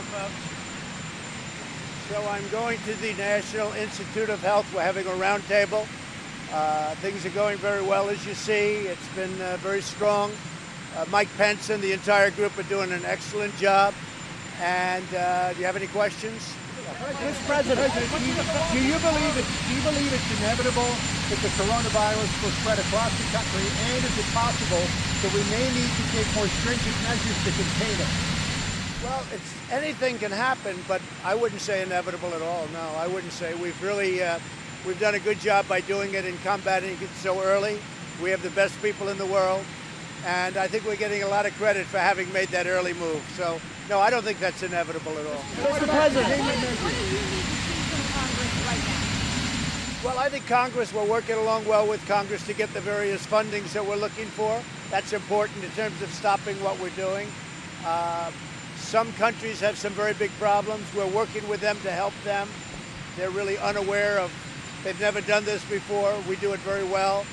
folks. So I'm going to the National Institute of Health. We're having a roundtable. Things are going very well, as you see. It's been very strong. Mike Pence and the entire group are doing an excellent job. And do you have any questions? Mr. President, do you believe it's inevitable that the coronavirus will spread across the country, and is it possible that we may need to take more stringent measures to contain it? Well, anything can happen, but I wouldn't say inevitable at all. No, I wouldn't say. We've done a good job by doing it and combating it so early. We have the best people in the world, and I think we're getting a lot of credit for having made that early move. So, no, I don't think that's inevitable at all. Mr. President, What do you need to see from Congress right now? Well, I think Congress, we're working along well with Congress to get the various fundings that we're looking for. That's important in terms of stopping what we're doing. Some countries have some very big problems. We're working with them to help them. They're really unaware of, they've never done this before. We do it very well.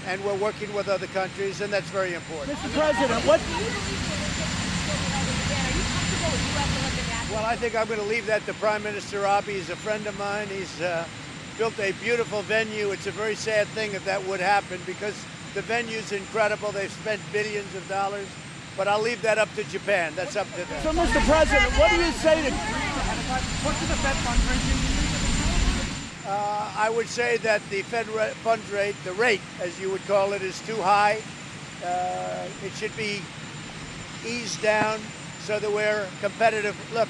And we're working with other countries, and that's very important. Mr. President, what? Well, I think I'm going to leave that to Prime Minister Abiy. He's a friend of mine. He's built a beautiful venue. It's a very sad thing if that would happen because the venue's incredible. They've spent billions of dollars. But I'll leave that up to Japan. That's up to them. So, Mr. President, what do you say to... What's the Fed fundraising? I would say that the Fed funds rate, the rate, as you would call it, is too high. It should be eased down so that we're competitive. Look,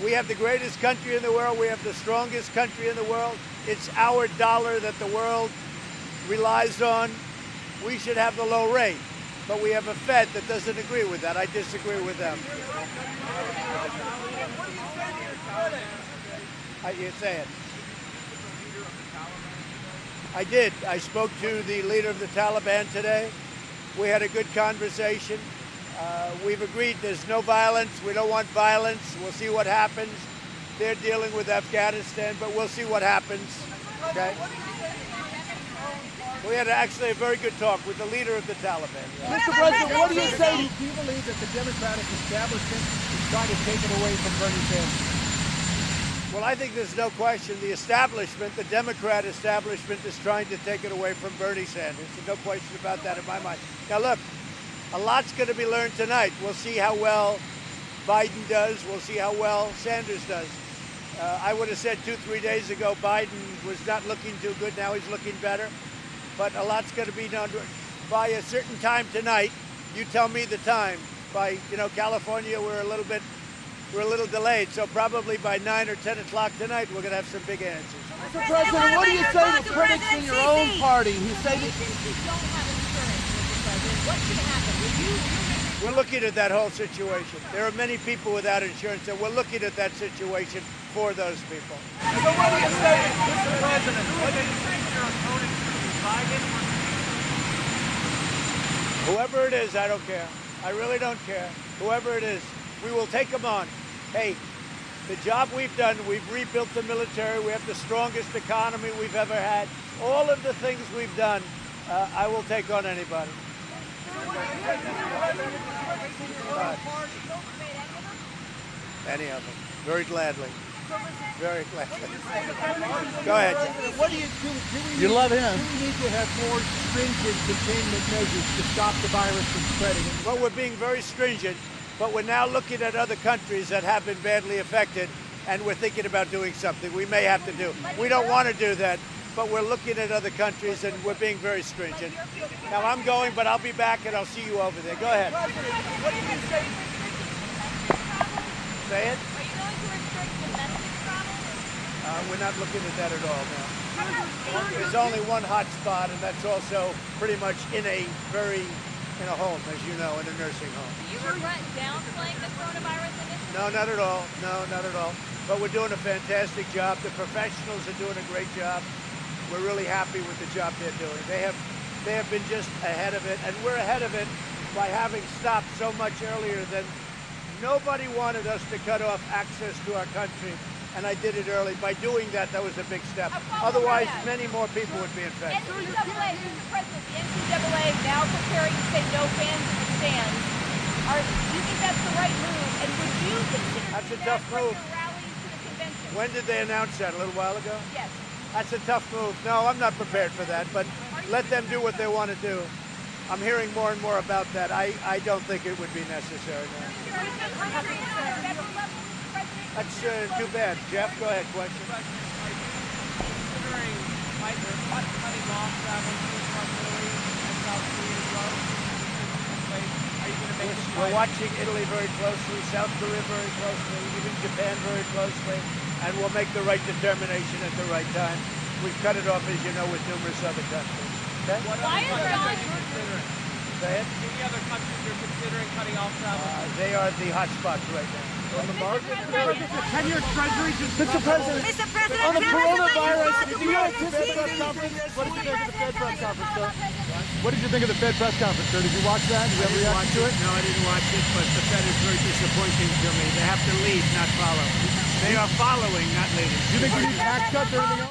we have the greatest country in the world. We have the strongest country in the world. It's our dollar that the world relies on. We should have the low rate. But we have a Fed that doesn't agree with that. I disagree with them. You say it. I did. I spoke to the leader of the Taliban today. We had a good conversation. We've agreed there's no violence. We don't want violence. We'll see what happens. They're dealing with Afghanistan, but we'll see what happens. Okay? We had actually a very good talk with the leader of the Taliban. Mr. President, what do you say? Do you believe that the Democratic establishment is trying to take it away from Bernie Sanders? Well, I think there's no question. The establishment, the Democrat establishment, is trying to take it away from Bernie Sanders. There's no question about that in my mind. Now, look, a lot's going to be learned tonight. We'll see how well Biden does. We'll see how well Sanders does. I would have said 2-3 days ago Biden was not looking too good. Now he's looking better. But a lot's going to be done by a certain time tonight. You tell me the time. By, California, we're a little delayed. So probably by 9 or 10 o'clock tonight, we're going to have some big answers. Mr. President, what do you say to critics in your own party who say that... Since you don't have insurance, Mr. President, what should happen? We're looking at that whole situation. There are many people without insurance, and we're looking at that situation for those people. So what do you say, Mr. President? What do you think your opponent Biden? Whoever it is, I don't care. I really don't care. Whoever it is, we will take them on. Hey, the job we've done, we've rebuilt the military. We have the strongest economy we've ever had. All of the things we've done, I will take on anybody. Any of them. Very gladly. Very gladly. Go ahead. What do you You love him. Do we need to have more stringent containment measures to stop the virus from spreading? Well, we're being very stringent, but we're now looking at other countries that have been badly affected, and we're thinking about doing something we may have to do. We don't want to do that, but we're looking at other countries, and we're being very stringent. Now, I'm going, but I'll be back, and I'll see you over there. Go ahead. What do you say? Say it. Are you going to restrict domestic travel? We're not looking at that at all now. There's only one hot spot, and that's also pretty much in a home, as you know, in a nursing home. Do you regret downplaying the coronavirus initiative? No, not at all. No, not at all. But we're doing a fantastic job. The professionals are doing a great job. We're really happy with the job they're doing. They have been just ahead of it, and we're ahead of it by having stopped so much earlier than nobody wanted us to cut off access to our country, and I did it early. By doing that, that was a big step. Otherwise, many more people would be infected. NCAA, Mr. President, the NCAA now preparing to say no fans in the stands. Do you think that's the right move? And would you consider... That's a tough move. Your rallies to the convention. When did they announce that? A little while ago? Yes. That's a tough move. No, I'm not prepared for that, but let them do what they want to do. I'm hearing more and more about that. I don't think it would be necessary now. That's too bad. Jeff, go ahead. Question. Considering cutting off travel to Italy and South Korea as well? Are you going to make this We're watching Italy very closely, South Korea very closely, even Japan very closely, and we'll make the right determination at the right time. We've cut it off, as you know, with numerous other countries. Okay? What Why other is countries are John- you considering? Say it. Any other countries you're considering cutting off travel? They are the hot spots right now. Mr. President, 10-year treasury just Mr. President, Mr. President, on the tell us about coronavirus, your did you guys attend the press conference? What did you think of the Fed press conference, sir? What did you think of the Fed press conference, sir? Did you watch that? Did you have a reaction to it? No, I didn't watch it, but the Fed is very disappointing to me. They have to lead, not follow. They are following, not leading. Do you think we need tax cuts or anything else?